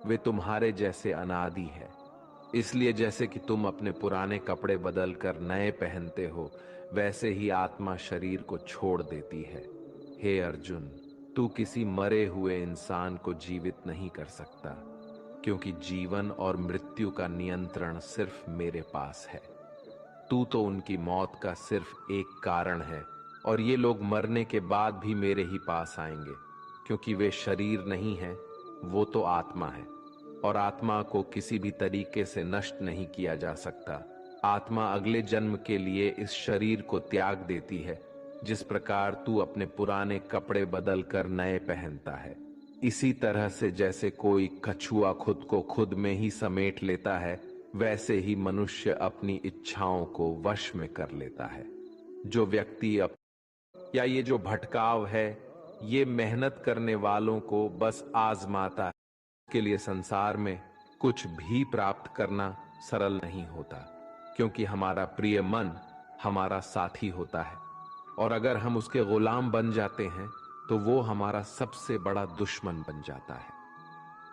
वे तुम्हारे जैसे अनादि है। इसलिए जैसे कि तुम अपने पुराने कपड़े बदल कर नए पहनते हो, वैसे ही आत्मा शरीर को छोड़ देती है। हे अर्जुन, तू किसी मरे हुए इंसान को जीवित नहीं कर सकता, क्योंकि जीवन और मृत्यु का नियंत्रण सिर्फ मेरे पास है। तू तो उनकी मौत का सिर्फ एक कारण है, और ये लोग मरने के बाद भी मेरे ही पास आएंगे, क्योंकि वे शरीर नहीं है, वो तो आत्मा है, और आत्मा को किसी भी तरीके से नष्ट नहीं किया जा सकता। आत्मा अगले जन्म के लिए इस शरीर को त्याग देती है, जिस प्रकार तू अपने पुराने कपड़े बदल कर नए पहनता है। इसी तरह से जैसे कोई कछुआ खुद को खुद में ही समेट लेता है, वैसे ही मनुष्य अपनी इच्छाओं को वश में कर लेता है। जो व्यक्ति या ये जो भटकाव है, ये मेहनत करने वालों को बस आजमाता है। के लिए संसार में कुछ भी प्राप्त करना सरल नहीं होता, क्योंकि हमारा प्रिय मन हमारा साथी होता है, और अगर हम उसके गुलाम बन जाते हैं तो वो हमारा सबसे बड़ा दुश्मन बन जाता है।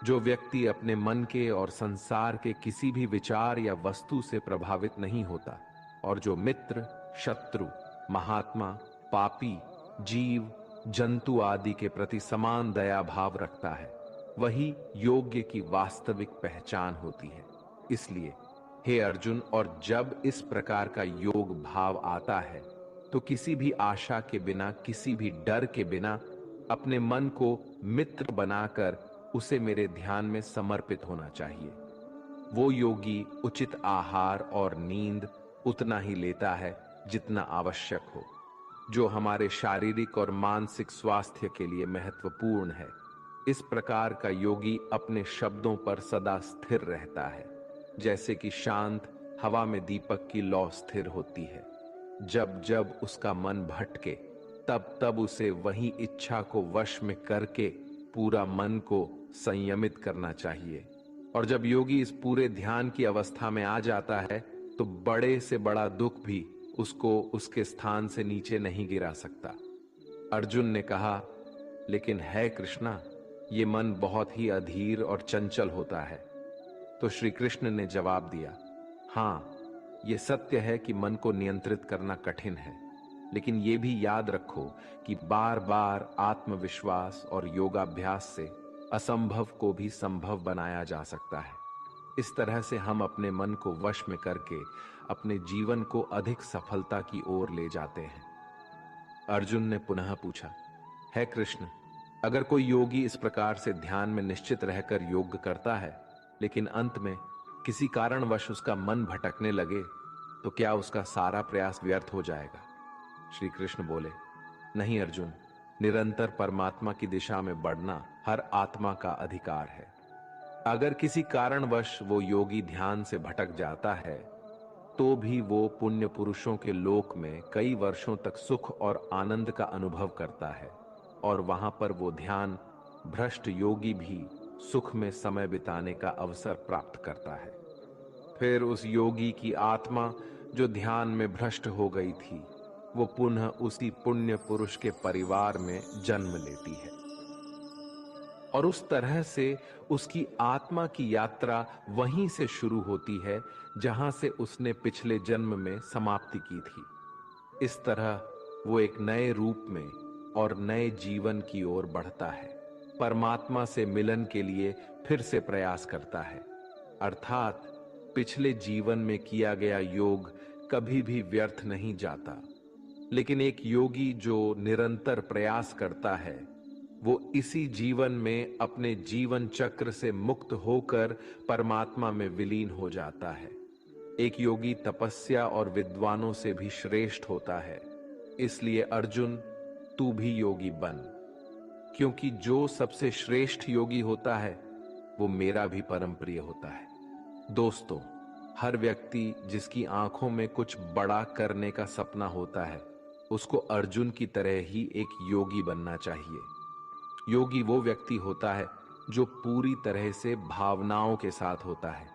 जो व्यक्ति अपने मन के और संसार के किसी भी विचार या वस्तु से प्रभावित नहीं होता, और जो मित्र, शत्रु, महात्मा, पापी, जीव, जंतु आदि के प्रति समान दया भाव रखता है, वही योग्य की वास्तविक पहचान होती है। इसलिए हे अर्जुन, और जब इस प्रकार का योग भाव आता है, तो किसी भी आशा के बिना, किसी भी डर के बिना अपने मन को मित्र बनाकर उसे मेरे ध्यान में समर्पित होना चाहिए। वो योगी उचित आहार और नींद उतना ही लेता है जितना आवश्यक हो, जो हमारे शारीरिक और मानसिक स्वास्थ्य के लिए महत्वपूर्ण है। इस प्रकार का योगी अपने शब्दों पर सदा स्थिर रहता है, जैसे कि शांत हवा में दीपक की लौ स्थिर होती है। जब जब उसका मन भटके, तब तब उसे वही इच्छा को वश में करके पूरा मन को संयमित करना चाहिए। और जब योगी इस पूरे ध्यान की अवस्था में आ जाता है, तो बड़े से बड़ा दुख भी उसको उसके स्थान से नीचे नहीं गिरा सकता। अर्जुन ने कहा, लेकिन है कृष्णा, ये मन बहुत ही अधीर और चंचल होता है। तो श्री कृष्ण ने जवाब दिया, हाँ, ये सत्य है कि मन को नियंत्रित करना कठिन है, लेकिन ये भी याद रखो कि बार बार आत्मविश्वास और योगाभ्यास से असंभव को भी संभव बनाया जा सकता है। इस तरह से हम अपने मन को वश में करके अपने जीवन को अधिक सफलता की ओर ले जाते हैं। अर्जुन ने पुनः पूछा, है कृष्ण, अगर कोई योगी इस प्रकार से ध्यान में निश्चित रहकर योग करता है, लेकिन अंत में किसी कारणवश उसका मन भटकने लगे, तो क्या उसका सारा प्रयास व्यर्थ हो जाएगा? श्री कृष्ण बोले, नहीं अर्जुन, निरंतर परमात्मा की दिशा में बढ़ना हर आत्मा का अधिकार है। अगर किसी कारणवश वो योगी ध्यान से भटक जाता है, तो भी वो पुण्य पुरुषों के लोक में कई वर्षों तक सुख और आनंद का अनुभव करता है, और वहां पर वो ध्यान भ्रष्ट योगी भी सुख में समय बिताने का अवसर प्राप्त करता है। फिर उस योगी की आत्मा जो ध्यान में भ्रष्ट हो गई थी, वो पुनः उसी पुण्य पुरुष के परिवार में जन्म लेती है, और उस तरह से उसकी आत्मा की यात्रा वहीं से शुरू होती है जहां से उसने पिछले जन्म में समाप्ति की थी। इस तरह वो एक नए रूप में और नए जीवन की ओर बढ़ता है, परमात्मा से मिलन के लिए फिर से प्रयास करता है। अर्थात पिछले जीवन में किया गया योग कभी भी व्यर्थ नहीं जाता। लेकिन एक योगी जो निरंतर प्रयास करता है, वो इसी जीवन में अपने जीवन चक्र से मुक्त होकर परमात्मा में विलीन हो जाता है। एक योगी तपस्या और विद्वानों से भी श्रेष्ठ होता है। इसलिए अर्जुन, तू भी योगी बन, क्योंकि जो सबसे श्रेष्ठ योगी होता है, वो मेरा भी परम प्रिय होता है। दोस्तों, हर व्यक्ति जिसकी आंखों में कुछ बड़ा करने का सपना होता है, उसको अर्जुन की तरह ही एक योगी बनना चाहिए। योगी वो व्यक्ति होता है जो पूरी तरह से भावनाओं के साथ होता है,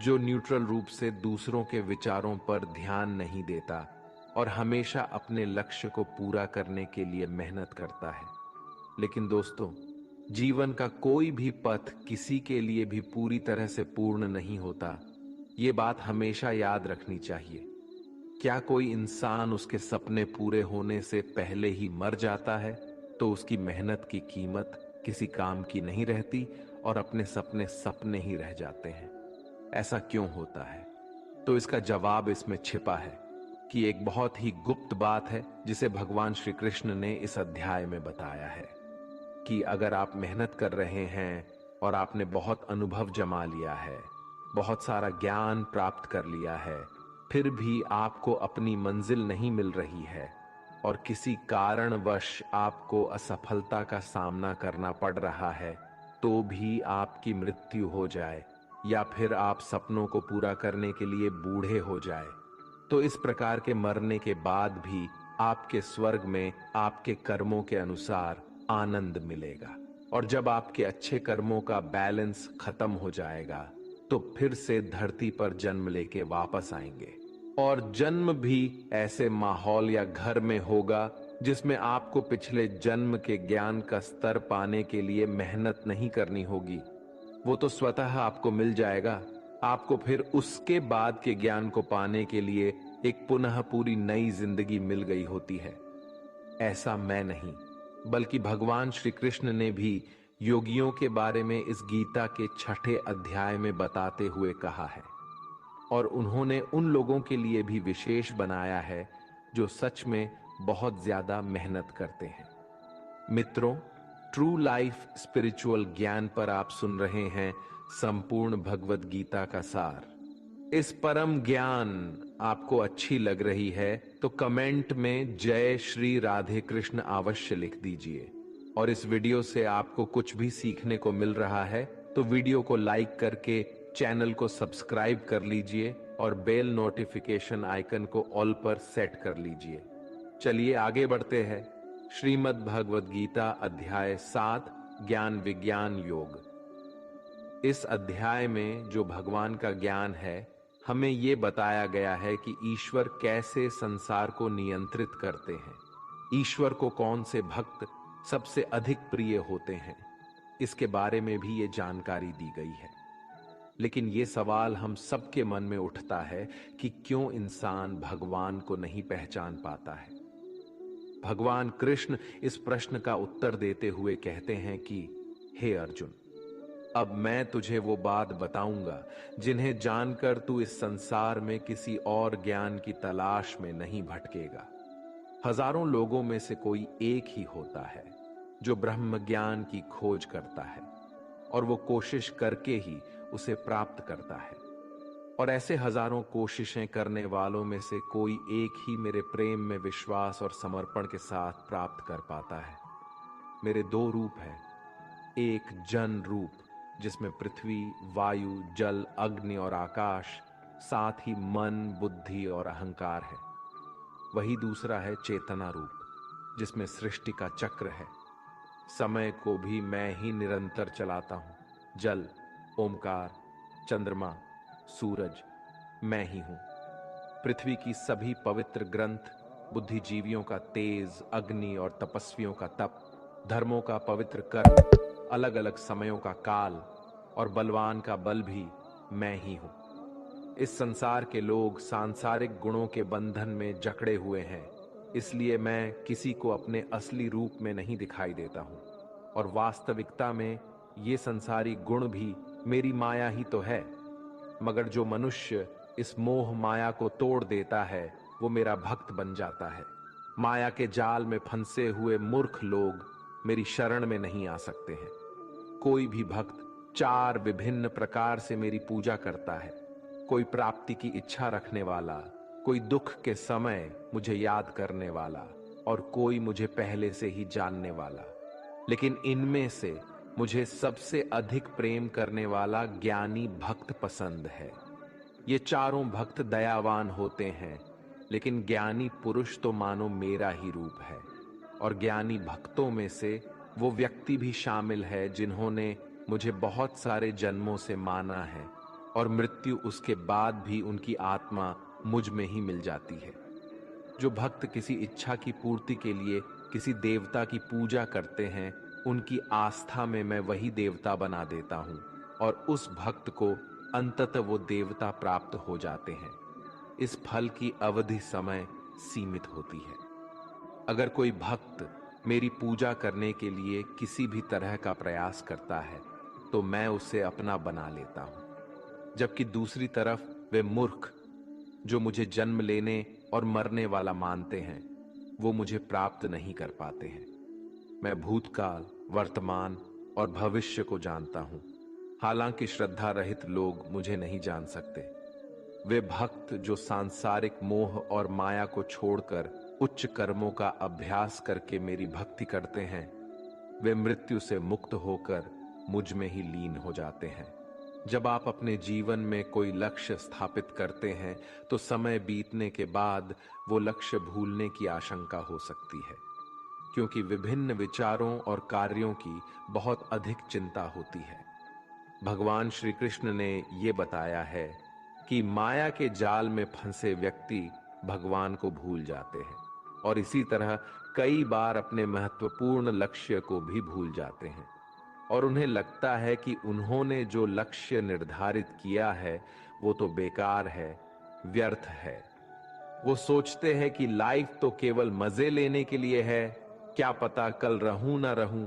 जो न्यूट्रल रूप से दूसरों के विचारों पर ध्यान नहीं देता और हमेशा अपने लक्ष्य को पूरा करने के लिए मेहनत करता है। लेकिन दोस्तों, जीवन का कोई भी पथ किसी के लिए भी पूरी तरह से पूर्ण नहीं होता, ये बात हमेशा याद रखनी चाहिए। क्या कोई इंसान उसके सपने पूरे होने से पहले ही मर जाता है तो उसकी मेहनत की कीमत किसी काम की नहीं रहती और अपने सपने सपने ही रह जाते हैं? ऐसा क्यों होता है? तो इसका जवाब इसमें छिपा है कि एक बहुत ही गुप्त बात है जिसे भगवान श्री कृष्ण ने इस अध्याय में बताया है कि अगर आप मेहनत कर रहे हैं और आपने बहुत अनुभव जमा लिया है, बहुत सारा ज्ञान प्राप्त कर लिया है, फिर भी आपको अपनी मंजिल नहीं मिल रही है और किसी कारणवश आपको असफलता का सामना करना पड़ रहा है, तो भी आपकी मृत्यु हो जाए या फिर आप सपनों को पूरा करने के लिए बूढ़े हो जाए, तो इस प्रकार के मरने के बाद भी आपके स्वर्ग में आपके कर्मों के अनुसार आनंद मिलेगा। और जब आपके अच्छे कर्मों का बैलेंस खत्म हो जाएगा तो फिर से धरती पर जन्म लेके वापस आएंगे। और जन्म भी ऐसे माहौल या घर में होगा जिसमें आपको पिछले जन्म के ज्ञान का स्तर पाने के लिए मेहनत नहीं करनी होगी, वो तो स्वतः आपको मिल जाएगा। आपको फिर उसके बाद के ज्ञान को पाने के लिए एक पुनः पूरी नई जिंदगी मिल गई होती है। ऐसा मैं नहीं, बल्कि भगवान श्री कृष्ण ने भी योगियों के बारे में इस गीता के 6ठे अध्याय में बताते हुए कहा है। और उन्होंने उन लोगों के लिए भी विशेष बनाया है जो सच में बहुत ज्यादा मेहनत करते हैं। मित्रों, ट्रू लाइफ स्पिरिचुअल ज्ञान पर आप सुन रहे हैं संपूर्ण भगवत गीता का सार। इस परम ज्ञान आपको अच्छी लग रही है तो कमेंट में जय श्री राधे कृष्ण अवश्य लिख दीजिए। और इस वीडियो से आपको कुछ भी सीखने को मिल रहा है तो वीडियो को लाइक करके चैनल को सब्सक्राइब कर लीजिए और बेल नोटिफिकेशन आइकन को ऑल पर सेट कर लीजिए। चलिए आगे बढ़ते हैं। श्रीमद् भगवद गीता अध्याय 7 ज्ञान विज्ञान योग। इस अध्याय में जो भगवान का ज्ञान है, हमें यह बताया गया है कि ईश्वर कैसे संसार को नियंत्रित करते हैं, ईश्वर को कौन से भक्त सबसे अधिक प्रिय होते हैं, इसके बारे में भी ये जानकारी दी गई है। लेकिन ये सवाल हम सबके मन में उठता है कि क्यों इंसान भगवान को नहीं पहचान पाता है। भगवान कृष्ण इस प्रश्न का उत्तर देते हुए कहते हैं कि हे अर्जुन, अब मैं तुझे वो बात बताऊंगा जिन्हें जानकर तू इस संसार में किसी और ज्ञान की तलाश में नहीं भटकेगा। हजारों लोगों में से कोई एक ही होता है जो ब्रह्म ज्ञान की खोज करता है और वो कोशिश करके ही उसे प्राप्त करता है। और ऐसे हजारों कोशिशें करने वालों में से कोई एक ही मेरे प्रेम में विश्वास और समर्पण के साथ प्राप्त कर पाता है। मेरे दो रूप हैं, एक जन रूप जिसमें पृथ्वी, वायु, जल, अग्नि और आकाश, साथ ही मन, बुद्धि और अहंकार है। वही दूसरा है चेतना रूप जिसमें सृष्टि का चक्र है। समय को भी मैं ही निरंतर चलाता हूं। जल, ओमकार, चंद्रमा, सूरज मैं ही हूं। पृथ्वी की सभी पवित्र ग्रंथ, बुद्धिजीवियों का तेज, अग्नि और तपस्वियों का तप, धर्मों का पवित्र कर्म, अलग अलग समयों का काल और बलवान का बल भी मैं ही हूं। इस संसार के लोग सांसारिक गुणों के बंधन में जकड़े हुए हैं, इसलिए मैं किसी को अपने असली रूप में नहीं दिखाई देता हूं। और वास्तविकता में ये संसारी गुण भी मेरी माया ही तो है। मगर जो मनुष्य इस मोह माया को तोड़ देता है वो मेरा भक्त बन जाता है। माया के जाल में फंसे हुए मूर्ख लोग मेरी शरण में नहीं आ सकते हैं। कोई भी भक्त 4 विभिन्न प्रकार से मेरी पूजा करता है। कोई प्राप्ति की इच्छा रखने वाला, कोई दुख के समय मुझे याद करने वाला और कोई मुझे पहले से ही जानने वाला। लेकिन इनमें से मुझे सबसे अधिक प्रेम करने वाला ज्ञानी भक्त पसंद है। ये चारों भक्त दयावान होते हैं, लेकिन ज्ञानी पुरुष तो मानो मेरा ही रूप है। और ज्ञानी भक्तों में से वो व्यक्ति भी शामिल है जिन्होंने मुझे बहुत सारे जन्मों से माना है और मृत्यु उसके बाद भी उनकी आत्मा मुझ में ही मिल जाती है। जो भक्त किसी इच्छा की पूर्ति के लिए किसी देवता की पूजा करते हैं उनकी आस्था में मैं वही देवता बना देता हूं और उस भक्त को अंततः वो देवता प्राप्त हो जाते हैं। इस फल की अवधि समय सीमित होती है। अगर कोई भक्त मेरी पूजा करने के लिए किसी भी तरह का प्रयास करता है तो मैं उसे अपना बना लेता हूं, जबकि दूसरी तरफ वे मूर्ख जो मुझे जन्म लेने और मरने वाला मानते हैं वो मुझे प्राप्त नहीं कर पाते हैं। मैं भूतकाल, वर्तमान और भविष्य को जानता हूं, हालांकि श्रद्धा रहित लोग मुझे नहीं जान सकते। वे भक्त जो सांसारिक मोह और माया को छोड़कर उच्च कर्मों का अभ्यास करके मेरी भक्ति करते हैं, वे मृत्यु से मुक्त होकर मुझ में ही लीन हो जाते हैं। जब आप अपने जीवन में कोई लक्ष्य स्थापित करते हैं तो समय बीतने के बाद वो लक्ष्य भूलने की आशंका हो सकती है, क्योंकि विभिन्न विचारों और कार्यों की बहुत अधिक चिंता होती है। भगवान श्री कृष्ण ने ये बताया है कि माया के जाल में फंसे व्यक्ति भगवान को भूल जाते हैं और इसी तरह कई बार अपने महत्वपूर्ण लक्ष्य को भी भूल जाते हैं और उन्हें लगता है कि उन्होंने जो लक्ष्य निर्धारित किया है वो तो बेकार है, व्यर्थ है। वो सोचते हैं कि लाइफ तो केवल मजे लेने के लिए है, क्या पता कल रहूं ना रहूं।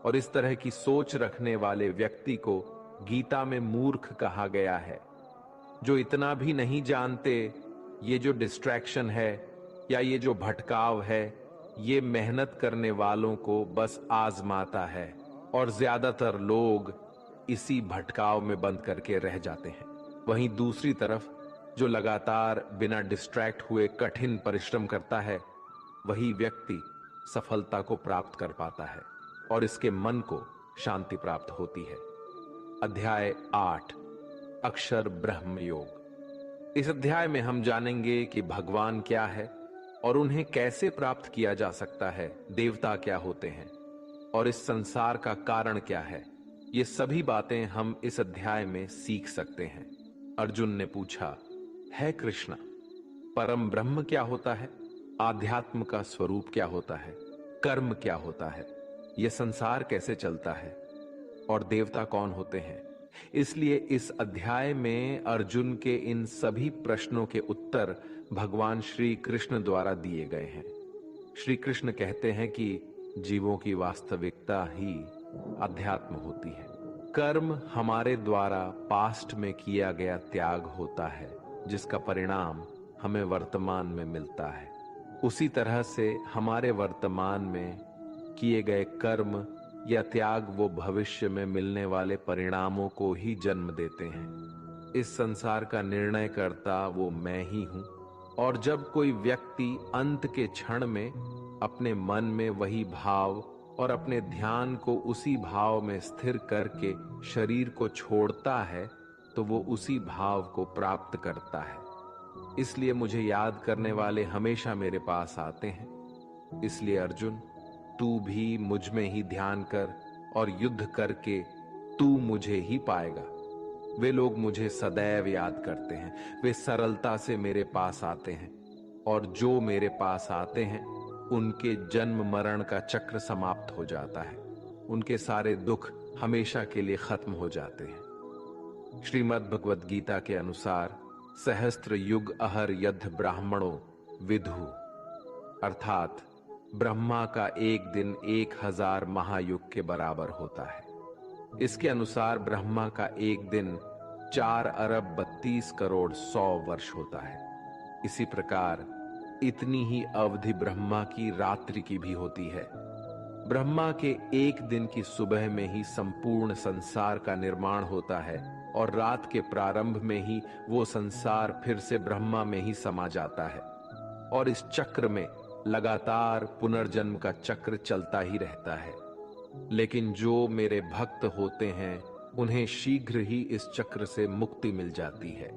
और इस तरह की सोच रखने वाले व्यक्ति को गीता में मूर्ख कहा गया है, जो इतना भी नहीं जानते ये जो डिस्ट्रैक्शन है या ये जो भटकाव है ये मेहनत करने वालों को बस आजमाता है और ज्यादातर लोग इसी भटकाव में बंद करके रह जाते हैं। वहीं दूसरी तरफ जो लगातार बिना डिस्ट्रैक्ट हुए कठिन परिश्रम करता है वही व्यक्ति सफलता को प्राप्त कर पाता है और इसके मन को शांति प्राप्त होती है। अध्याय 8 अक्षर ब्रह्म योग। इस अध्याय में हम जानेंगे कि भगवान क्या है और उन्हें कैसे प्राप्त किया जा सकता है, देवता क्या होते हैं और इस संसार का कारण क्या है। ये सभी बातें हम इस अध्याय में सीख सकते हैं। अर्जुन ने पूछा, है कृष्णा, परम ब्रह्म क्या होता है? आध्यात्म का स्वरूप क्या होता है? कर्म क्या होता है? यह संसार कैसे चलता है? और देवता कौन होते हैं? इसलिए इस अध्याय में अर्जुन के इन सभी प्रश्नों के उत्तर भगवान श्री कृष्ण द्वारा दिए गए हैं। श्री कृष्ण कहते हैं कि जीवों की वास्तविकता ही अध्यात्म होती है। कर्म हमारे द्वारा पास्ट में किया गया त्याग होता है जिसका परिणाम हमें वर्तमान में मिलता है। उसी तरह से हमारे वर्तमान में किए गए कर्म या त्याग वो भविष्य में मिलने वाले परिणामों को ही जन्म देते हैं। इस संसार का निर्णय करता वो मैं ही हूं और जब कोई व्यक्ति अंत के क्षण में अपने मन में वही भाव और अपने ध्यान को उसी भाव में स्थिर करके शरीर को छोड़ता है तो वो उसी भाव को प्राप्त करता है। इसलिए मुझे याद करने वाले हमेशा मेरे पास आते हैं। इसलिए अर्जुन, तू भी मुझ में ही ध्यान कर और युद्ध करके तू मुझे ही पाएगा। वे लोग मुझे सदैव याद करते हैं, वे सरलता से मेरे पास आते हैं और जो मेरे पास आते हैं उनके जन्म मरण का चक्र समाप्त हो जाता है, उनके सारे दुख हमेशा के लिए खत्म हो जाते हैं। श्रीमद् भगवद गीता के अनुसार सहस्त्र युग अहर यद्ध ब्राह्मणों विदु, अर्थात ब्रह्मा का एक दिन 1000 महायुग के बराबर होता है। इसके अनुसार ब्रह्मा का एक दिन 4 अरब 32 करोड़ 100 वर्ष होता है। इसी प्रकार इतनी ही अवधि ब्रह्मा की रात्रि की भी होती है। ब्रह्मा के एक दिन की सुबह में ही संपूर्ण संसार का निर्माण होता है और रात के प्रारंभ में ही वो संसार फिर से ब्रह्मा में ही समा जाता है और इस चक्र में लगातार पुनर्जन्म का चक्र चलता ही रहता है। लेकिन जो मेरे भक्त होते हैं उन्हें शीघ्र ही इस चक्र से मुक्ति मिल जाती है।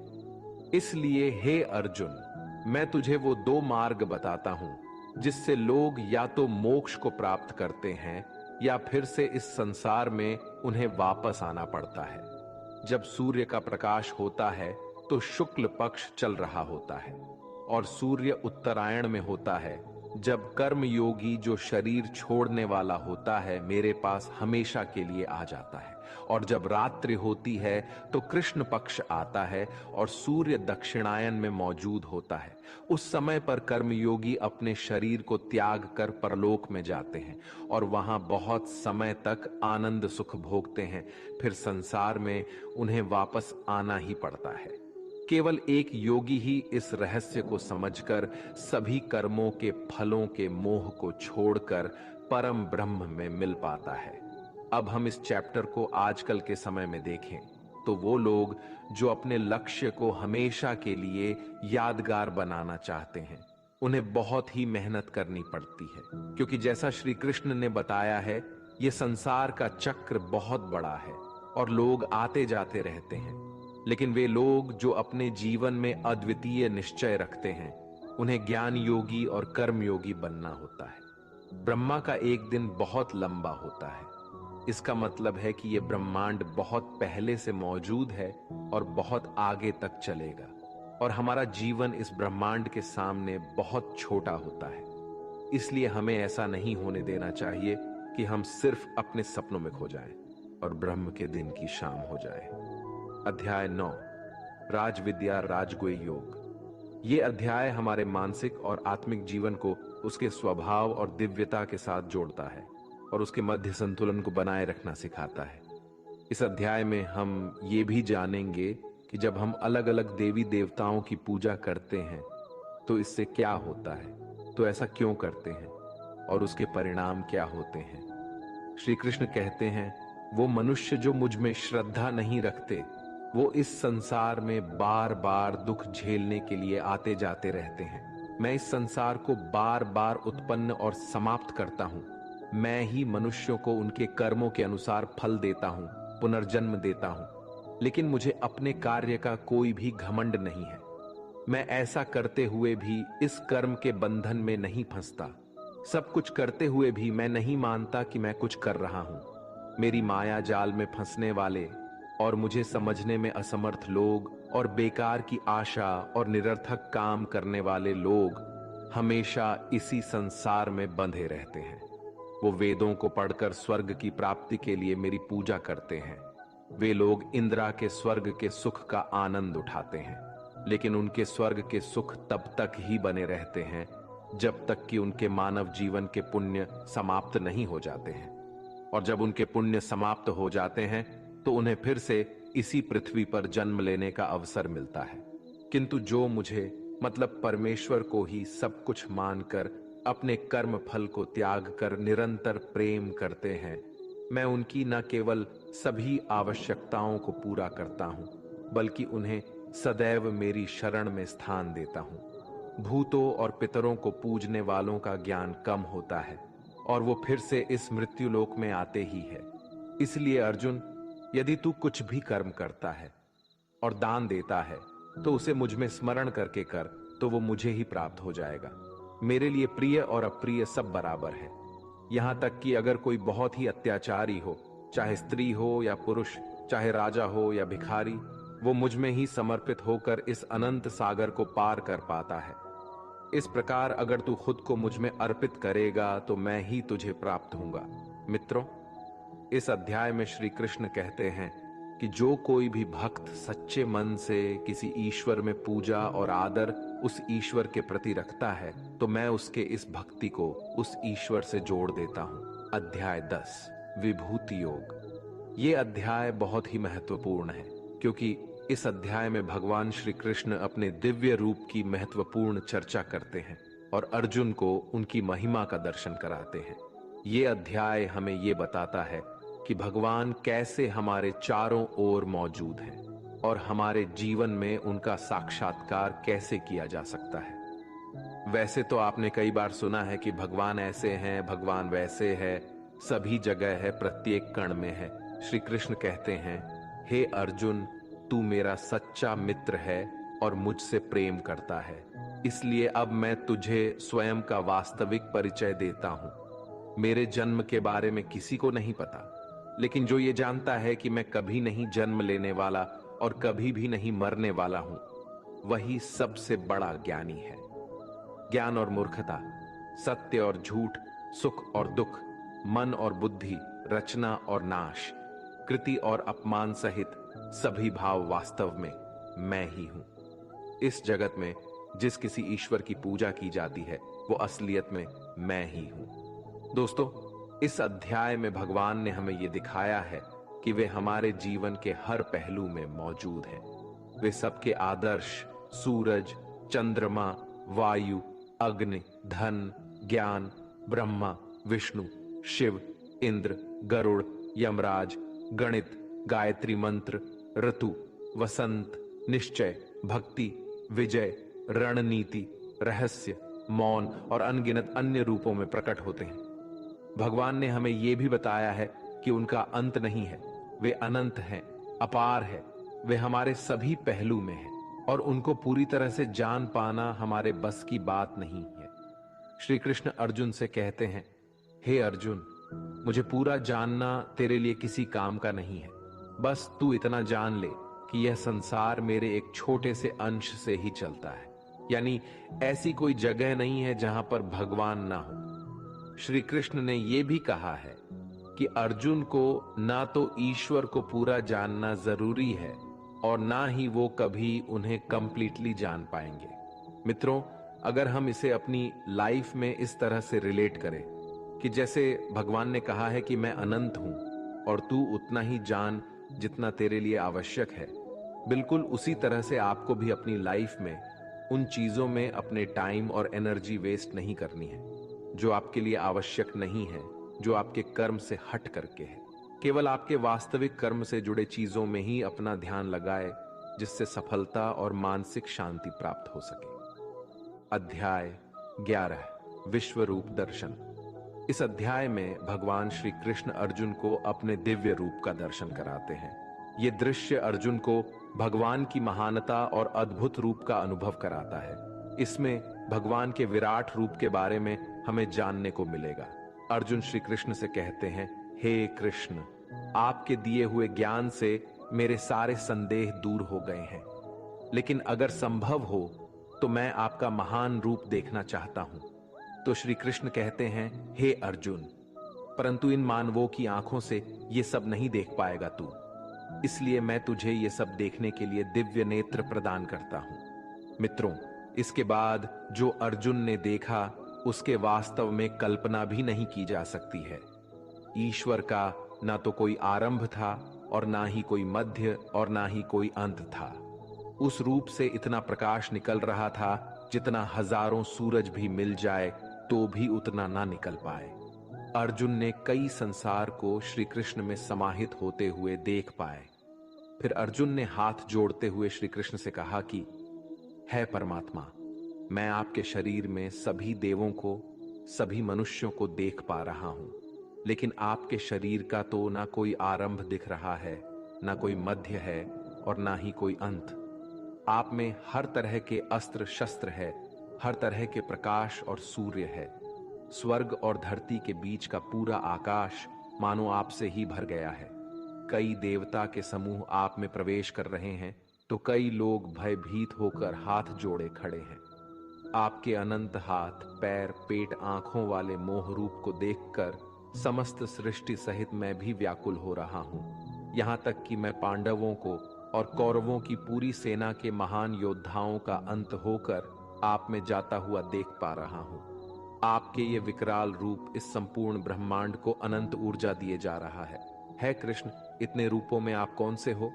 इसलिए हे अर्जुन, मैं तुझे वो 2 मार्ग बताता हूं जिससे लोग या तो मोक्ष को प्राप्त करते हैं या फिर से इस संसार में उन्हें वापस आना पड़ता है। जब सूर्य का प्रकाश होता है तो शुक्ल पक्ष चल रहा होता है और सूर्य उत्तरायण में होता है जब कर्म योगी जो शरीर छोड़ने वाला होता है मेरे पास हमेशा के लिए आ जाता है, और जब रात्रि होती है तो कृष्ण पक्ष आता है और सूर्य दक्षिणायन में मौजूद होता है। उस समय पर कर्मयोगी अपने शरीर को त्याग कर परलोक में जाते हैं और वहां बहुत समय तक आनंद सुख भोगते हैं। फिर संसार में उन्हें वापस आना ही पड़ता है। केवल एक योगी ही इस रहस्य को समझकर सभी कर्मों के फलों के मोह को छोड़कर परम ब्रह्म में मिल पाता है। अब हम इस चैप्टर को आजकल के समय में देखें तो वो लोग जो अपने लक्ष्य को हमेशा के लिए यादगार बनाना चाहते हैं, उन्हें बहुत ही मेहनत करनी पड़ती है, क्योंकि जैसा श्री कृष्ण ने बताया है, ये संसार का चक्र बहुत बड़ा है और लोग आते जाते रहते हैं। लेकिन वे लोग जो अपने जीवन में अद्वितीय निश्चय रखते हैं, उन्हें ज्ञान योगी और कर्म योगी बनना होता है। ब्रह्मा का एक दिन बहुत लंबा होता है। इसका मतलब है कि यह ब्रह्मांड बहुत पहले से मौजूद है और बहुत आगे तक चलेगा, और हमारा जीवन इस ब्रह्मांड के सामने बहुत छोटा होता है। इसलिए हमें ऐसा नहीं होने देना चाहिए कि हम सिर्फ अपने सपनों में खो जाएं और ब्रह्म के दिन की शाम हो जाए। अध्याय 9, राजविद्या राजगुह्य योग। ये अध्याय हमारे मानसिक और आत्मिक जीवन को उसके स्वभाव और दिव्यता के साथ जोड़ता है और उसके मध्य संतुलन को बनाए रखना सिखाता है। इस अध्याय में हम ये भी जानेंगे कि जब हम अलग अलग देवी देवताओं की पूजा करते हैं तो इससे क्या होता है, तो ऐसा क्यों करते हैं और उसके परिणाम क्या होते हैं। श्री कृष्ण कहते हैं, वो मनुष्य जो मुझ में श्रद्धा नहीं रखते, वो इस संसार में बार बार दुख झेलने के लिए आते जाते रहते हैं। मैं इस संसार को बार बार उत्पन्न और समाप्त करता हूं। मैं ही मनुष्यों को उनके कर्मों के अनुसार फल देता हूं, पुनर्जन्म देता हूं। लेकिन मुझे अपने कार्य का कोई भी घमंड नहीं है। मैं ऐसा करते हुए भी इस कर्म के बंधन में नहीं फंसता। सब कुछ करते हुए भी मैं नहीं मानता कि मैं कुछ कर रहा हूं। मेरी माया जाल में फंसने वाले और मुझे समझने में असमर्थ लोग और बेकार की आशा और निरर्थक काम करने वाले लोग हमेशा इसी संसार में बंधे रहते हैं। वो वेदों को पढ़कर स्वर्ग की प्राप्ति के लिए मेरी पूजा करते हैं। वे लोग इंद्रा के स्वर्ग के सुख का आनंद उठाते हैं, लेकिन उनके स्वर्ग के सुख तब तक ही बने रहते हैं जब तक कि उनके मानव जीवन के पुण्य समाप्त नहीं हो जाते हैं। और जब उनके पुण्य समाप्त हो जाते हैं तो उन्हें फिर से इसी पृथ्वी पर जन्म लेने का अवसर मिलता है। किंतु जो मुझे मतलब परमेश्वर को ही सब कुछ मानकर अपने कर्म फल को त्याग कर निरंतर प्रेम करते हैं, मैं उनकी न केवल सभी आवश्यकताओं को पूरा करता हूं, बल्कि उन्हें सदैव मेरी शरण में स्थान देता हूं। भूतों और पितरों को पूजने वालों का ज्ञान कम होता है और वो फिर से इस मृत्युलोक में आते ही है। इसलिए अर्जुन, यदि तू कुछ भी कर्म करता है और दान देता है तो उसे मुझ में स्मरण करके कर, तो वो मुझे ही प्राप्त हो जाएगा। मेरे लिए प्रिय और अप्रिय सब बराबर है। यहां तक कि अगर कोई बहुत ही अत्याचारी हो, चाहे स्त्री हो या पुरुष, चाहे राजा हो या भिखारी, वो मुझ में ही समर्पित होकर इस अनंत सागर को पार कर पाता है। इस प्रकार अगर तू खुद को मुझ में अर्पित करेगा तो मैं ही तुझे प्राप्त होऊंगा। मित्रों, इस अध्याय में श्री कृष्ण कहते हैं कि जो कोई भी भक्त सच्चे मन से किसी ईश्वर में पूजा और आदर उस ईश्वर के प्रति रखता है, तो मैं उसके इस भक्ति को उस ईश्वर से जोड़ देता हूं। अध्याय 10, विभूति योग। ये अध्याय बहुत ही महत्वपूर्ण है, क्योंकि इस अध्याय में भगवान श्री कृष्ण अपने दिव्य रूप की महत्वपूर्ण चर्चा करते हैं और अर्जुन को उनकी महिमा का दर्शन कराते हैं। ये अध्याय हमें ये बताता है कि भगवान कैसे हमारे चारों ओर मौजूद हैं और हमारे जीवन में उनका साक्षात्कार कैसे किया जा सकता है। वैसे तो आपने कई बार सुना है कि भगवान ऐसे हैं, भगवान वैसे है, सभी जगह है, प्रत्येक कण में है। श्री कृष्ण कहते हैं, हे अर्जुन, तू मेरा सच्चा मित्र है और मुझसे प्रेम करता है, इसलिए अब मैं तुझे स्वयं का वास्तविक परिचय देता हूं। मेरे जन्म के बारे में किसी को नहीं पता, लेकिन जो ये जानता है कि मैं कभी नहीं जन्म लेने वाला और कभी भी नहीं मरने वाला हूं, वही सबसे बड़ा ज्ञानी है। ज्ञान और मूर्खता सत्य और झूठ, सुख और दुख, मन और बुद्धि, रचना और नाश, कृति और अपमान सहित सभी भाव वास्तव में मैं ही हूं। इस जगत में जिस किसी ईश्वर की पूजा की जाती है वो असलियत में मैं ही हूं। दोस्तों, इस अध्याय में भगवान ने हमें यह दिखाया है कि वे हमारे जीवन के हर पहलू में मौजूद हैं। वे सबके आदर्श, सूरज, चंद्रमा, वायु, अग्नि, धन, ज्ञान, ब्रह्मा, विष्णु, शिव, इंद्र, गरुड़, यमराज, गणित, गायत्री मंत्र, ऋतु, वसंत, निश्चय, भक्ति, विजय, रणनीति, रहस्य, मौन और अनगिनत अन्य रूपों में प्रकट होते हैं। भगवान ने हमें यह भी बताया है कि उनका अंत नहीं है, वे अनंत हैं, अपार है, वे हमारे सभी पहलू में हैं और उनको पूरी तरह से जान पाना हमारे बस की बात नहीं है। श्री कृष्ण अर्जुन से कहते हैं, हे अर्जुन, मुझे पूरा जानना तेरे लिए किसी काम का नहीं है। बस तू इतना जान ले कि यह संसार मेरे एक छोटे से अंश से ही चलता है, यानी ऐसी कोई जगह नहीं है जहां पर भगवान ना हो। श्री कृष्ण ने यह भी कहा है कि अर्जुन को ना तो ईश्वर को पूरा जानना जरूरी है और ना ही वो कभी उन्हें कंप्लीटली जान पाएंगे। मित्रों, अगर हम इसे अपनी लाइफ में इस तरह से रिलेट करें कि जैसे भगवान ने कहा है कि मैं अनंत हूं और तू उतना ही जान जितना तेरे लिए आवश्यक है, बिल्कुल उसी तरह से आपको भी अपनी लाइफ में उन चीजों में अपने टाइम और एनर्जी वेस्ट नहीं करनी है जो आपके लिए आवश्यक नहीं है, जो आपके कर्म से हट करके है। केवल आपके वास्तविक कर्म से जुड़े चीजों में ही अपना ध्यान लगाए, जिससे सफलता और मानसिक शांति प्राप्त हो सके। अध्याय 11, विश्व रूप दर्शन। इस अध्याय में भगवान श्री कृष्ण अर्जुन को अपने दिव्य रूप का दर्शन कराते हैं। ये दृश्य अर्जुन को भगवान की महानता और अद्भुत रूप का अनुभव कराता है। इसमें भगवान के विराट रूप के बारे में हमें जानने को मिलेगा। अर्जुन श्री कृष्ण से कहते हैं, हे कृष्ण, आपके दिए हुए ज्ञान से मेरे सारे संदेह दूर हो गए हैं, लेकिन अगर संभव हो तो मैं आपका महान रूप देखना चाहता हूं। तो श्री कृष्ण कहते हैं, हे अर्जुन, परंतु इन मानवों की आंखों से ये सब नहीं देख पाएगा तू, इसलिए मैं तुझे ये सब देखने के लिए दिव्य नेत्र प्रदान करता हूं। मित्रों, इसके बाद जो अर्जुन ने देखा उसके वास्तव में कल्पना भी नहीं की जा सकती है। ईश्वर का ना तो कोई आरंभ था और ना ही कोई मध्य और ना ही कोई अंत था। उस रूप से इतना प्रकाश निकल रहा था जितना हजारों सूरज भी मिल जाए तो भी उतना ना निकल पाए। अर्जुन ने कई संसार को श्री कृष्ण में समाहित होते हुए देख पाए। फिर अर्जुन ने हाथ जोड़ते हुए श्री कृष्ण से कहा कि है परमात्मा, मैं आपके शरीर में सभी देवों को, सभी मनुष्यों को देख पा रहा हूं, लेकिन आपके शरीर का तो ना कोई आरंभ दिख रहा है, ना कोई मध्य है और ना ही कोई अंत। आप में हर तरह के अस्त्र शस्त्र है, हर तरह के प्रकाश और सूर्य है। स्वर्ग और धरती के बीच का पूरा आकाश मानो आपसे ही भर गया है। कई देवता के समूह आप में प्रवेश कर रहे हैं तो कई लोग भयभीत होकर हाथ जोड़े खड़े हैं। आपके अनंत हाथ, पैर, पेट, आंखों वाले मोह रूप को देखकर समस्त सृष्टि सहित मैं भी व्याकुल हो रहा हूं। यहां तक कि मैं पांडवों को और कौरवों की पूरी सेना के महान योद्धाओं का अंत होकर आप में जाता हुआ देख पा रहा हूं। आपके ये विकराल रूप इस संपूर्ण ब्रह्मांड को अनंत ऊर्जा दिए जा रहा है कृष्ण, इतने रूपों में आप कौन से हो?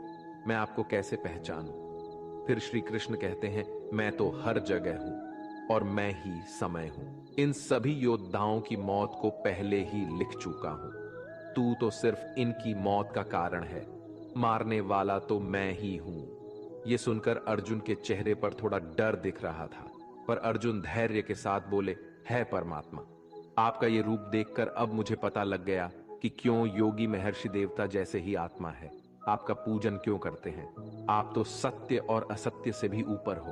मैं आपको कैसे पहचानूं? फिर श्री कृष्ण कहते हैं, मैं तो हर जगह हूं और मैं ही समय हूं। इन सभी योद्धाओं की मौत को पहले ही लिख चुका हूं। तू तो सिर्फ इनकी मौत का कारण है, मारने वाला तो मैं ही हूं। यह सुनकर अर्जुन के चेहरे पर थोड़ा डर दिख रहा था, पर अर्जुन धैर्य के साथ बोले, है परमात्मा, आपका ये रूप देखकर अब मुझे पता लग गया कि क्यों योगी महर्षि देवता जैसे ही आत्मा है आपका पूजन क्यों करते हैं। आप तो सत्य और असत्य से भी ऊपर हो।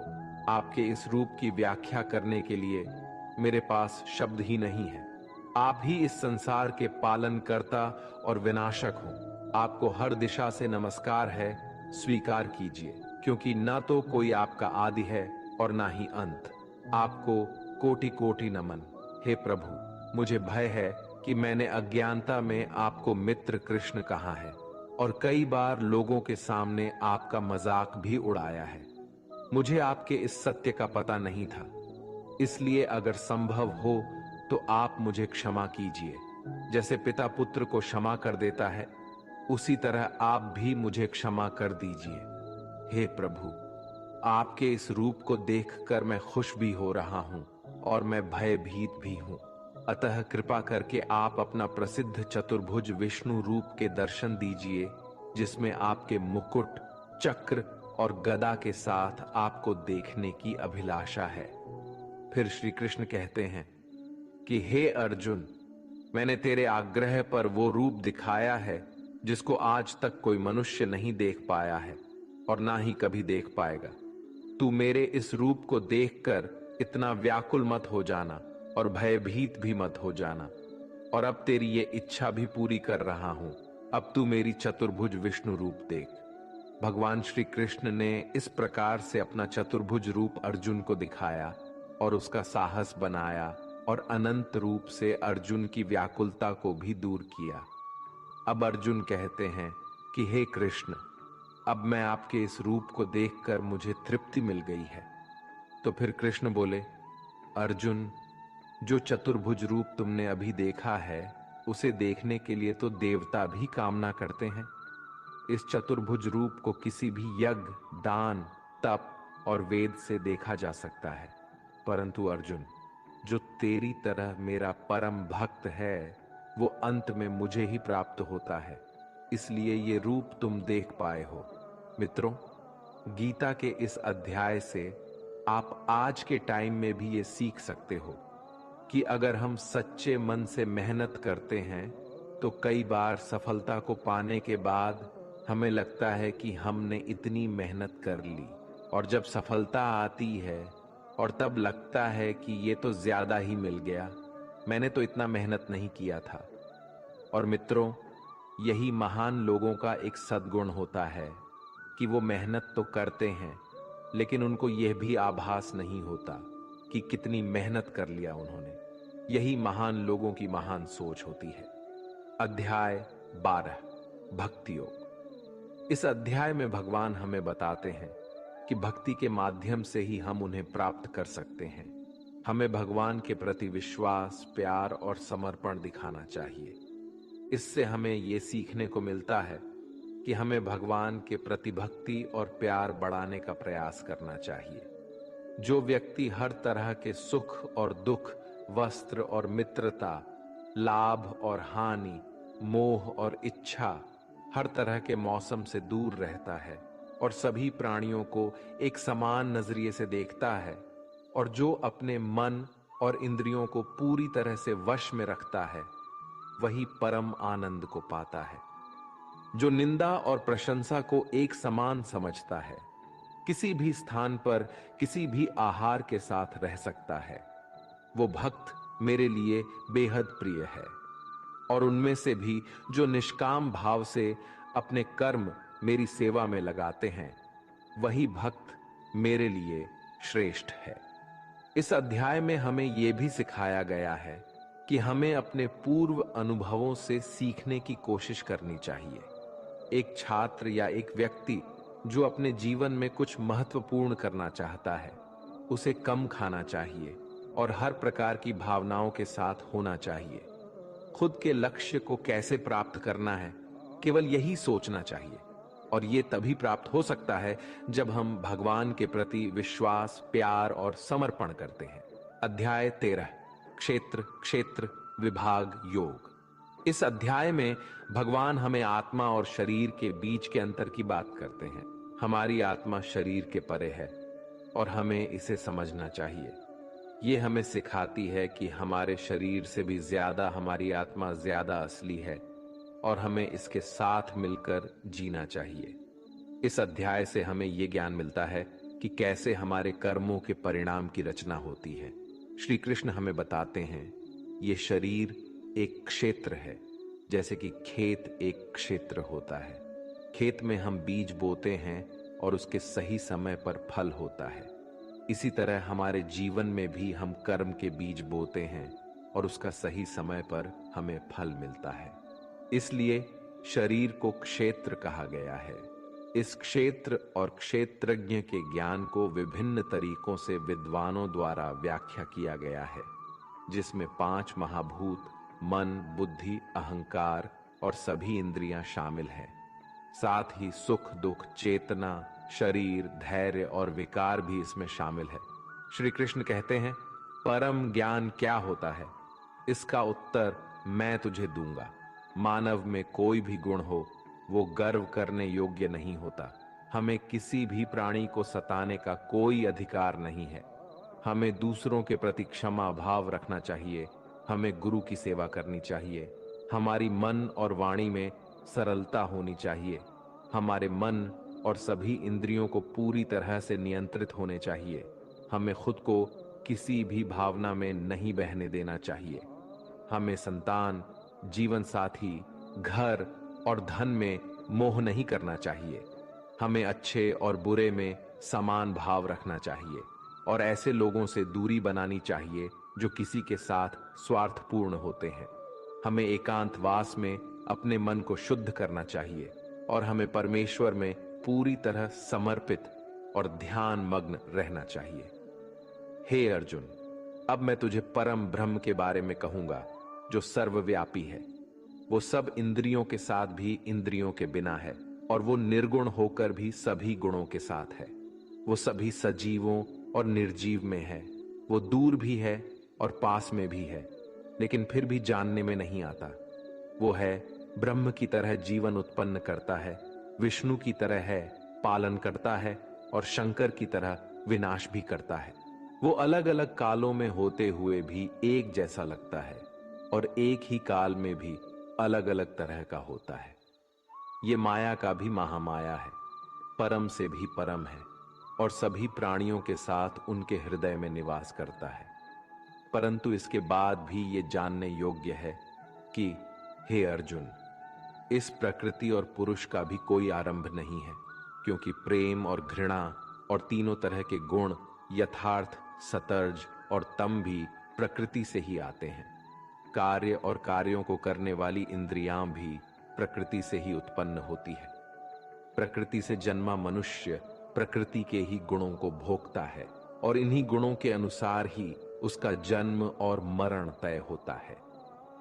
आपके इस रूप की व्याख्या करने के लिए मेरे पास शब्द ही नहीं है। आप ही इस संसार के पालनकर्ता और विनाशक हो। आपको हर दिशा से नमस्कार है, स्वीकार कीजिए, क्योंकि ना तो कोई आपका आदि है और ना ही अंत। आपको कोटि कोटि नमन। हे प्रभु, मुझे भय है कि मैंने अज्ञानता में आपको मित्र कृष्ण कहा है और कई बार लोगों के सामने आपका मजाक भी उड़ाया है। मुझे आपके इस सत्य का पता नहीं था, इसलिए अगर संभव हो तो आप मुझे क्षमा कीजिए। जैसे पिता पुत्र को क्षमा कर देता है, उसी तरह आप भी मुझे क्षमा कर दीजिए। हे प्रभु, आपके इस रूप को देखकर मैं खुश भी हो रहा हूं और मैं भयभीत भी हूं। अतः कृपा करके आप अपना प्रसिद्ध चतुर्भुज विष्णु रूप के दर्शन दीजिए, जिसमें आपके मुकुट, चक्र और गदा के साथ आपको देखने की अभिलाषा है। फिर श्री कृष्ण कहते हैं कि हे अर्जुन, मैंने तेरे आग्रह पर वो रूप दिखाया है जिसको आज तक कोई मनुष्य नहीं देख पाया है और ना ही कभी देख पाएगा। तू मेरे इस रूप को देखकर इतना व्याकुल मत हो जाना और भयभीत भी मत हो जाना। और अब तेरी ये इच्छा भी पूरी कर रहा हूं, अब तू मेरी चतुर्भुज विष्णु रूप देख। भगवान श्री कृष्ण ने इस प्रकार से अपना चतुर्भुज रूप अर्जुन को दिखाया और उसका साहस बनाया और अनंत रूप से अर्जुन की व्याकुलता को भी दूर किया। अब अर्जुन कहते हैं कि हे कृष्ण, अब मैं आपके इस रूप को देखकर मुझे तृप्ति मिल गई है। तो फिर कृष्ण बोले, अर्जुन, जो चतुर्भुज रूप तुमने अभी देखा है, उसे देखने के लिए तो देवता भी कामना करते हैं। इस चतुर्भुज रूप को किसी भी यज्ञ, दान, तप और वेद से देखा जा सकता है, परंतु अर्जुन, जो तेरी तरह मेरा परम भक्त है, वो अंत में मुझे ही प्राप्त होता है, इसलिए ये रूप तुम देख पाए हो। मित्रों, गीता के इस अध्याय से आप आज के टाइम में भी ये सीख सकते हो कि अगर हम सच्चे मन से मेहनत करते हैं तो कई बार सफलता को पाने के बाद हमें लगता है कि हमने इतनी मेहनत कर ली, और जब सफलता आती है और तब लगता है कि ये तो ज्यादा ही मिल गया, मैंने तो इतना मेहनत नहीं किया था। और मित्रों, यही महान लोगों का एक सद्गुण होता है कि वो मेहनत तो करते हैं, लेकिन उनको यह भी आभास नहीं होता कि कितनी मेहनत कर लिया उन्होंने। यही महान लोगों की महान सोच होती है। अध्याय 12, भक्ति योग। इस अध्याय में भगवान हमें बताते हैं कि भक्ति के माध्यम से ही हम उन्हें प्राप्त कर सकते हैं। हमें भगवान के प्रति विश्वास, प्यार और समर्पण दिखाना चाहिए। इससे हमें यह सीखने को मिलता है कि हमें भगवान के प्रति भक्ति और प्यार बढ़ाने का प्रयास करना चाहिए। जो व्यक्ति हर तरह के सुख और दुख, वस्त्र और मित्रता, लाभ और हानि, मोह और इच्छा, हर तरह के मौसम से दूर रहता है और सभी प्राणियों को एक समान नजरिए से देखता है, और जो अपने मन और इंद्रियों को पूरी तरह से वश में रखता है, वही परम आनंद को पाता है। जो निंदा और प्रशंसा को एक समान समझता है, किसी भी स्थान पर किसी भी आहार के साथ रह सकता है, वो भक्त मेरे लिए बेहद प्रिय है। और उनमें से भी जो निष्काम भाव से अपने कर्म मेरी सेवा में लगाते हैं, वही भक्त मेरे लिए श्रेष्ठ है। इस अध्याय में हमें यह भी सिखाया गया है कि हमें अपने पूर्व अनुभवों से सीखने की कोशिश करनी चाहिए। एक छात्र या एक व्यक्ति जो अपने जीवन में कुछ महत्वपूर्ण करना चाहता है, उसे कम खाना चाहिए और हर प्रकार की भावनाओं के साथ होना चाहिए। खुद के लक्ष्य को कैसे प्राप्त करना है, केवल यही सोचना चाहिए, और ये तभी प्राप्त हो सकता है जब हम भगवान के प्रति विश्वास, प्यार और समर्पण करते हैं। अध्याय 13, क्षेत्र क्षेत्र विभाग योग। इस अध्याय में भगवान हमें आत्मा और शरीर के बीच के अंतर की बात करते हैं। हमारी आत्मा शरीर के परे है और हमें इसे समझना चाहिए। ये हमें सिखाती है कि हमारे शरीर से भी ज्यादा हमारी आत्मा ज्यादा असली है और हमें इसके साथ मिलकर जीना चाहिए। इस अध्याय से हमें यह ज्ञान मिलता है कि कैसे हमारे कर्मों के परिणाम की रचना होती है। श्री कृष्ण हमें बताते हैं, ये शरीर एक क्षेत्र है, जैसे कि खेत एक क्षेत्र होता है। खेत में हम बीज बोते हैं और उसके सही समय पर फल होता है। इसी तरह हमारे जीवन में भी हम कर्म के बीज बोते हैं और उसका सही समय पर हमें फल मिलता है। इसलिए शरीर को क्षेत्र कहा गया है। इस क्षेत्र और क्षेत्रज्ञ के ज्ञान को विभिन्न तरीकों से विद्वानों द्वारा व्याख्या किया गया है, जिसमें 5 महाभूत मन, बुद्धि, अहंकार और सभी इंद्रियां शामिल हैं। साथ ही सुख, दुख, चेतना, शरीर, धैर्य और विकार भी इसमें शामिल है। श्री कृष्ण कहते हैं, परम ज्ञान क्या होता है? इसका उत्तर मैं तुझे दूंगा। मानव में कोई भी गुण हो, वो गर्व करने योग्य नहीं होता। हमें किसी भी प्राणी को सताने का कोई अधिकार नहीं है। हमें दूसरों के प्रति क्षमा भाव रखना चाहिए। हमें गुरु की सेवा करनी चाहिए। हमारी मन और वाणी में सरलता होनी चाहिए। हमारे मन और सभी इंद्रियों को पूरी तरह से नियंत्रित होने चाहिए। हमें खुद को किसी भी भावना में नहीं बहने देना चाहिए। हमें संतान, जीवन साथी, घर और धन में मोह नहीं करना चाहिए। हमें अच्छे और बुरे में समान भाव रखना चाहिए और ऐसे लोगों से दूरी बनानी चाहिए जो किसी के साथ स्वार्थपूर्ण होते हैं। हमें एकांतवास में अपने मन को शुद्ध करना चाहिए और हमें परमेश्वर में पूरी तरह समर्पित और ध्यान मग्न रहना चाहिए। हे अर्जुन, अब मैं तुझे परम ब्रह्म के बारे में कहूंगा जो सर्वव्यापी है। वो सब इंद्रियों के साथ भी इंद्रियों के बिना है और वो निर्गुण होकर भी सभी गुणों के साथ है। वो सभी सजीवों और निर्जीव में है। वो दूर भी है और पास में भी है, लेकिन फिर भी जानने में नहीं आता। वो है ब्रह्म की तरह जीवन उत्पन्न करता है, विष्णु की तरह है पालन करता है और शंकर की तरह विनाश भी करता है। वो अलग अलग कालों में होते हुए भी एक जैसा लगता है और एक ही काल में भी अलग अलग तरह का होता है। ये माया का भी महामाया है, परम से भी परम है और सभी प्राणियों के साथ उनके हृदय में निवास करता है। परंतु इसके बाद भी ये जानने योग्य है कि हे अर्जुन, इस प्रकृति और पुरुष का भी कोई आरंभ नहीं है, क्योंकि प्रेम और घृणा और तीनों तरह के गुण, यथार्थ, सतर्ज और तम भी प्रकृति से ही आते हैं। कार्य और कार्यों को करने वाली इंद्रियां भी प्रकृति से ही उत्पन्न होती है। प्रकृति से जन्मा मनुष्य प्रकृति के ही गुणों को भोगता है और इन्हीं गुणों के अनुसार ही उसका जन्म और मरण तय होता है।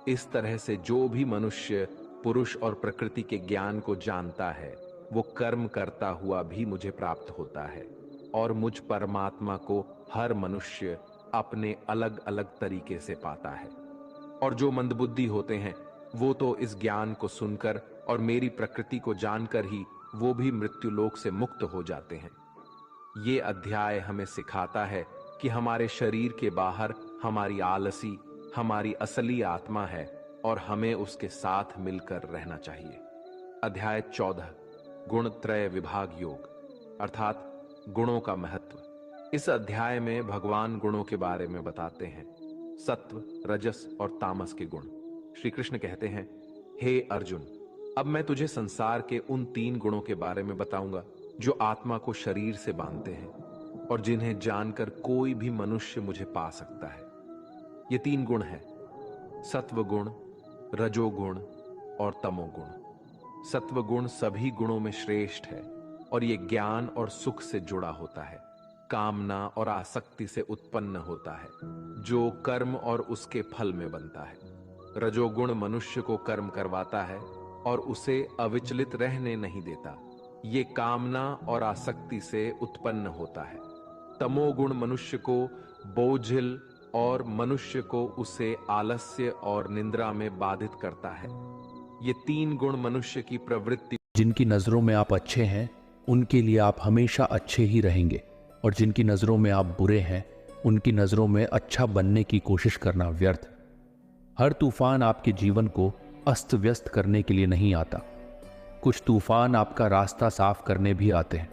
इस तरह से जो भी मनुष्य पुरुष और प्रकृति के ज्ञान को जानता है, वो कर्म करता हुआ भी मुझे प्राप्त होता है और मुझ परमात्मा को हर मनुष्य अपने अलग अलग तरीके से पाता है। और जो मंदबुद्धि होते हैं, वो तो इस ज्ञान को सुनकर और मेरी प्रकृति को जानकर ही वो भी मृत्युलोक से मुक्त हो जाते हैं। ये अध्याय हमें सिखाता है कि हमारे शरीर के बाहर हमारी आलसी, हमारी असली आत्मा है और हमें उसके साथ मिलकर रहना चाहिए। अध्याय 14 गुणत्रय विभाग योग, अर्थात गुणों का महत्व। इस अध्याय में भगवान गुणों के बारे में बताते हैं, सत्व, रजस और तामस के गुण। श्री कृष्ण कहते हैं, हे अर्जुन, अब मैं तुझे संसार के उन 3 गुणों के बारे में बताऊंगा जो आत्मा को शरीर से बांधते हैं और जिन्हें जानकर कोई भी मनुष्य मुझे पा सकता है। ये 3 गुण हैं, सत्व गुण, रजोगुण और तमोगुण। सत्व गुण सभी गुणों में श्रेष्ठ है और ये ज्ञान और सुख से जुड़ा होता है, कामना और आसक्ति से उत्पन्न होता है, जो कर्म और उसके फल में बनता है। रजोगुण मनुष्य को कर्म करवाता है और उसे अविचलित रहने नहीं देता। ये कामना और आसक्ति से उत्पन्न होता है। तमोगुण मनुष्य को बोझिल और मनुष्य को उसे आलस्य और निद्रा में बाधित करता है। ये 3 गुण मनुष्य की प्रवृत्ति। जिनकी नजरों में आप अच्छे हैं, उनके लिए आप हमेशा अच्छे ही रहेंगे, और जिनकी नजरों में आप बुरे हैं, उनकी नजरों में अच्छा बनने की कोशिश करना व्यर्थ। हर तूफान आपके जीवन को अस्त व्यस्त करने के लिए नहीं आता। कुछ तूफान आपका रास्ता साफ करने भी आते हैं।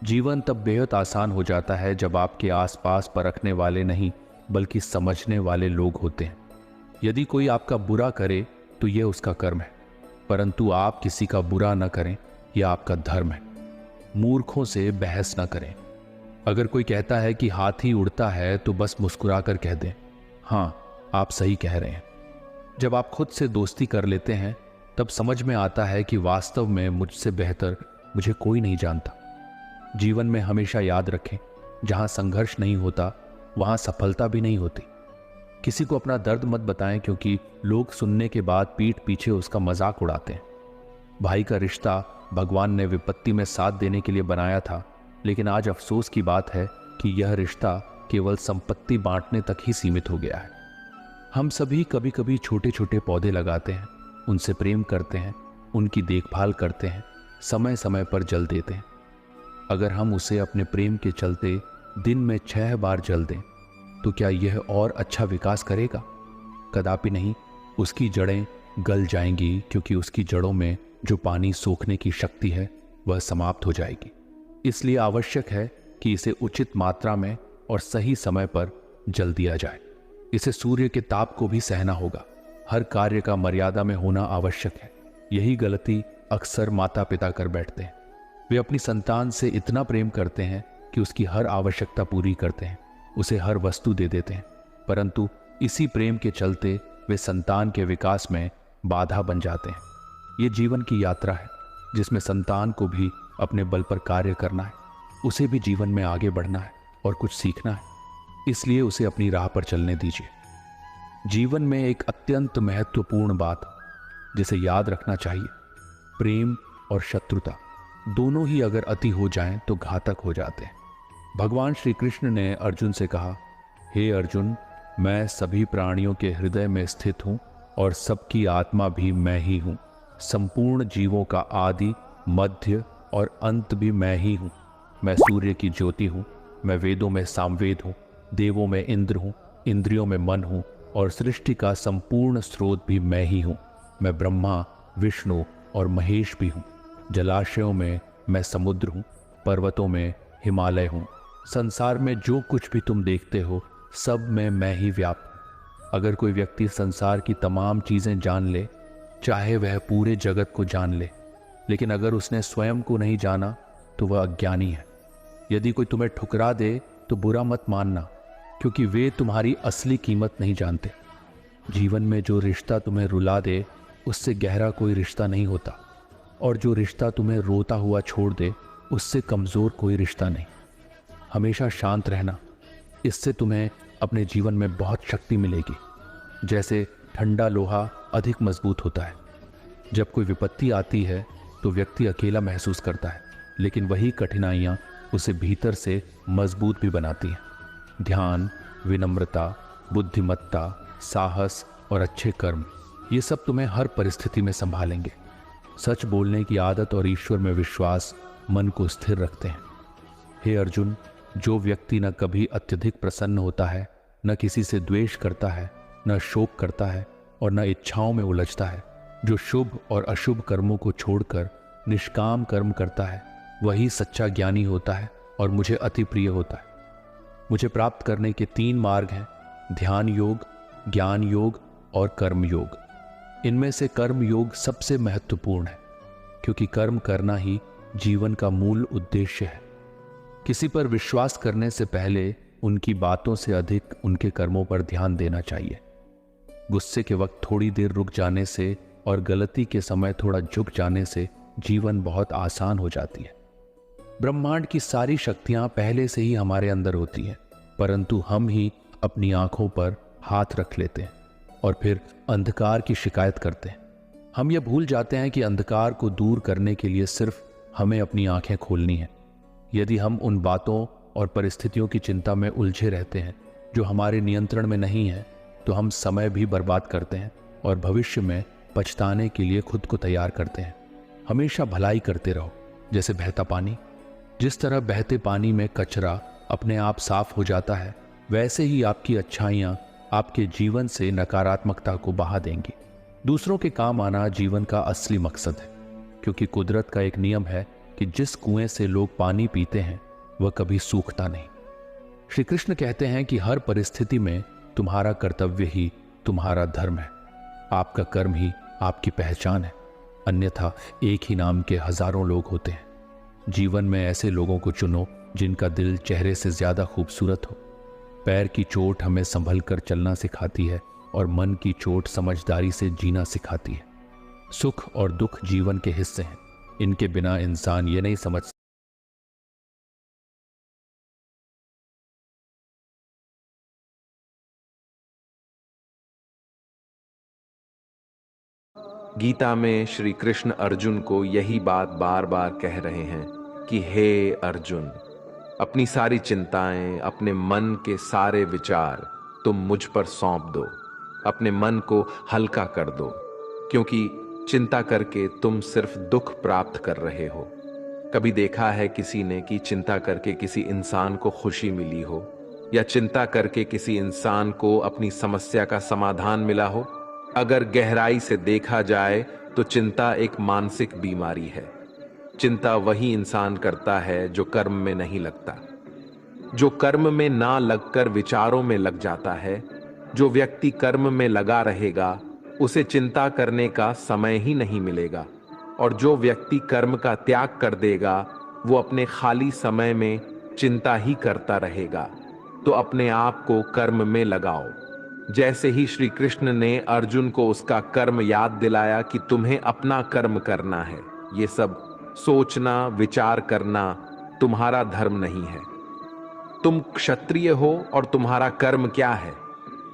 जीवन तब बेहद आसान हो जाता है जब आपके आसपास परखने वाले नहीं बल्कि समझने वाले लोग होते हैं। यदि कोई आपका बुरा करे तो यह उसका कर्म है, परंतु आप किसी का बुरा न करें, यह आपका धर्म है। मूर्खों से बहस न करें। अगर कोई कहता है कि हाथी उड़ता है तो बस मुस्कुरा कर कह दें, हाँ आप सही कह रहे हैं। जब आप खुद से दोस्ती कर लेते हैं तब समझ में आता है कि वास्तव में मुझसे बेहतर मुझे कोई नहीं जानता। जीवन में हमेशा याद रखें, जहां संघर्ष नहीं होता वहां सफलता भी नहीं होती। किसी को अपना दर्द मत बताएं, क्योंकि लोग सुनने के बाद पीठ पीछे उसका मजाक उड़ाते हैं। भाई का रिश्ता भगवान ने विपत्ति में साथ देने के लिए बनाया था, लेकिन आज अफसोस की बात है कि यह रिश्ता केवल संपत्ति बांटने तक ही सीमित हो गया है। हम सभी कभी कभी छोटे छोटे पौधे लगाते हैं, उनसे प्रेम करते हैं, उनकी देखभाल करते हैं, समय समय पर जल देते हैं। अगर हम उसे अपने प्रेम के चलते दिन में 6 बार जल दें तो क्या यह और अच्छा विकास करेगा? कदापि नहीं। उसकी जड़ें गल जाएंगी, क्योंकि उसकी जड़ों में जो पानी सोखने की शक्ति है वह समाप्त हो जाएगी। इसलिए आवश्यक है कि इसे उचित मात्रा में और सही समय पर जल दिया जाए। इसे सूर्य के ताप को भी सहना होगा। हर कार्य का मर्यादा में होना आवश्यक है। यही गलती अक्सर माता पिता कर बैठते हैं। वे अपनी संतान से इतना प्रेम करते हैं कि उसकी हर आवश्यकता पूरी करते हैं, उसे हर वस्तु दे देते हैं, परंतु इसी प्रेम के चलते वे संतान के विकास में बाधा बन जाते हैं। ये जीवन की यात्रा है जिसमें संतान को भी अपने बल पर कार्य करना है, उसे भी जीवन में आगे बढ़ना है और कुछ सीखना है। इसलिए उसे अपनी राह पर चलने दीजिए। जीवन में एक अत्यंत महत्वपूर्ण बात जिसे याद रखना चाहिए, प्रेम और शत्रुता दोनों ही अगर अति हो जाएं तो घातक हो जाते हैं। भगवान श्री कृष्ण ने अर्जुन से कहा, हे अर्जुन, मैं सभी प्राणियों के हृदय में स्थित हूं और सबकी आत्मा भी मैं ही हूं। संपूर्ण जीवों का आदि, मध्य और अंत भी मैं ही हूं। मैं सूर्य की ज्योति हूं, मैं वेदों में सामवेद हूं, देवों में इंद्र हूं, इंद्रियों में मन हूं और सृष्टि का संपूर्ण स्रोत भी मैं ही हूं। मैं ब्रह्मा, विष्णु और महेश भी हूं। जलाशयों में मैं समुद्र हूं, पर्वतों में हिमालय हूं। संसार में जो कुछ भी तुम देखते हो सब में मैं ही व्याप्त हूं। अगर कोई व्यक्ति संसार की तमाम चीजें जान ले, चाहे वह पूरे जगत को जान ले, लेकिन अगर उसने स्वयं को नहीं जाना तो वह अज्ञानी है। यदि कोई तुम्हें ठुकरा दे तो बुरा मत मानना, क्योंकि वे तुम्हारी असली कीमत नहीं जानते। जीवन में जो रिश्ता तुम्हें रुला दे उससे गहरा कोई रिश्ता नहीं होता, और जो रिश्ता तुम्हें रोता हुआ छोड़ दे उससे कमजोर कोई रिश्ता नहीं। हमेशा शांत रहना, इससे तुम्हें अपने जीवन में बहुत शक्ति मिलेगी। जैसे ठंडा लोहा अधिक मजबूत होता है। जब कोई विपत्ति आती है तो व्यक्ति अकेला महसूस करता है, लेकिन वही कठिनाइयाँ उसे भीतर से मजबूत भी बनाती हैं। ध्यान, विनम्रता, बुद्धिमत्ता, साहस और अच्छे कर्म, ये सब तुम्हें हर परिस्थिति में संभालेंगे। सच बोलने की आदत और ईश्वर में विश्वास मन को स्थिर रखते हैं। हे अर्जुन, जो व्यक्ति न कभी अत्यधिक प्रसन्न होता है, न किसी से द्वेष करता है, न शोक करता है और न इच्छाओं में उलझता है, जो शुभ और अशुभ कर्मों को छोड़कर निष्काम कर्म करता है, वही सच्चा ज्ञानी होता है और मुझे अति प्रिय होता है। मुझे प्राप्त करने के 3 मार्ग हैं, ध्यान योग, ज्ञान योग और कर्म योग। इनमें से कर्म योग सबसे महत्वपूर्ण है, क्योंकि कर्म करना ही जीवन का मूल उद्देश्य है। किसी पर विश्वास करने से पहले उनकी बातों से अधिक उनके कर्मों पर ध्यान देना चाहिए। गुस्से के वक्त थोड़ी देर रुक जाने से और गलती के समय थोड़ा झुक जाने से जीवन बहुत आसान हो जाती है। ब्रह्मांड की सारी शक्तियां पहले से ही हमारे अंदर होती हैं, परंतु हम ही अपनी आंखों पर हाथ रख लेते हैं और फिर अंधकार की शिकायत करते हैं। हम ये भूल जाते हैं कि अंधकार को दूर करने के लिए सिर्फ हमें अपनी आंखें खोलनी है। यदि हम उन बातों और परिस्थितियों की चिंता में उलझे रहते हैं जो हमारे नियंत्रण में नहीं है, तो हम समय भी बर्बाद करते हैं और भविष्य में पछताने के लिए खुद को तैयार करते हैं। हमेशा भलाई करते रहो, जैसे बहता पानी। जिस तरह बहते पानी में कचरा अपने आप साफ हो जाता है, वैसे ही आपकी अच्छाइयाँ आपके जीवन से नकारात्मकता को बहा देंगी। दूसरों के काम आना जीवन का असली मकसद है, क्योंकि कुदरत का एक नियम है कि जिस कुएं से लोग पानी पीते हैं वह कभी सूखता नहीं। श्री कृष्ण कहते हैं कि हर परिस्थिति में तुम्हारा कर्तव्य ही तुम्हारा धर्म है। आपका कर्म ही आपकी पहचान है, अन्यथा एक ही नाम के हजारों लोग होते हैं। जीवन में ऐसे लोगों को चुनो जिनका दिल चेहरे से ज्यादा खूबसूरत हो। पैर की चोट हमें संभल कर चलना सिखाती है, और मन की चोट समझदारी से जीना सिखाती है। सुख और दुख जीवन के हिस्से हैं, इनके बिना इंसान ये नहीं समझ गीता में श्री कृष्ण अर्जुन को यही बात बार बार कह रहे हैं कि हे अर्जुन, अपनी सारी चिंताएं, अपने मन के सारे विचार तुम मुझ पर सौंप दो। अपने मन को हल्का कर दो, क्योंकि चिंता करके तुम सिर्फ दुख प्राप्त कर रहे हो। कभी देखा है किसी ने कि चिंता करके किसी इंसान को खुशी मिली हो, या चिंता करके किसी इंसान को अपनी समस्या का समाधान मिला हो? अगर गहराई से देखा जाए तो चिंता एक मानसिक बीमारी है। चिंता वही इंसान करता है जो कर्म में नहीं लगता, जो कर्म में ना लगकर विचारों में लग जाता है। जो व्यक्ति कर्म में लगा रहेगा उसे चिंता करने का समय ही नहीं मिलेगा, और जो व्यक्ति कर्म का त्याग कर देगा वो अपने खाली समय में चिंता ही करता रहेगा। तो अपने आप को कर्म में लगाओ। जैसे ही श्री कृष्ण ने अर्जुन को उसका कर्म याद दिलाया कि तुम्हें अपना कर्म करना है, ये सब सोचना विचार करना तुम्हारा धर्म नहीं है। तुम क्षत्रिय हो और तुम्हारा कर्म क्या है?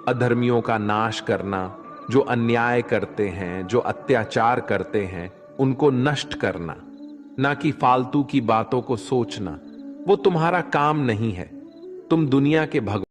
अधर्मियों का नाश करना, जो अन्याय करते हैं, जो अत्याचार करते हैं, उनको नष्ट करना, ना कि फालतू की बातों को सोचना। वो तुम्हारा काम नहीं है। तुम दुनिया के भगवान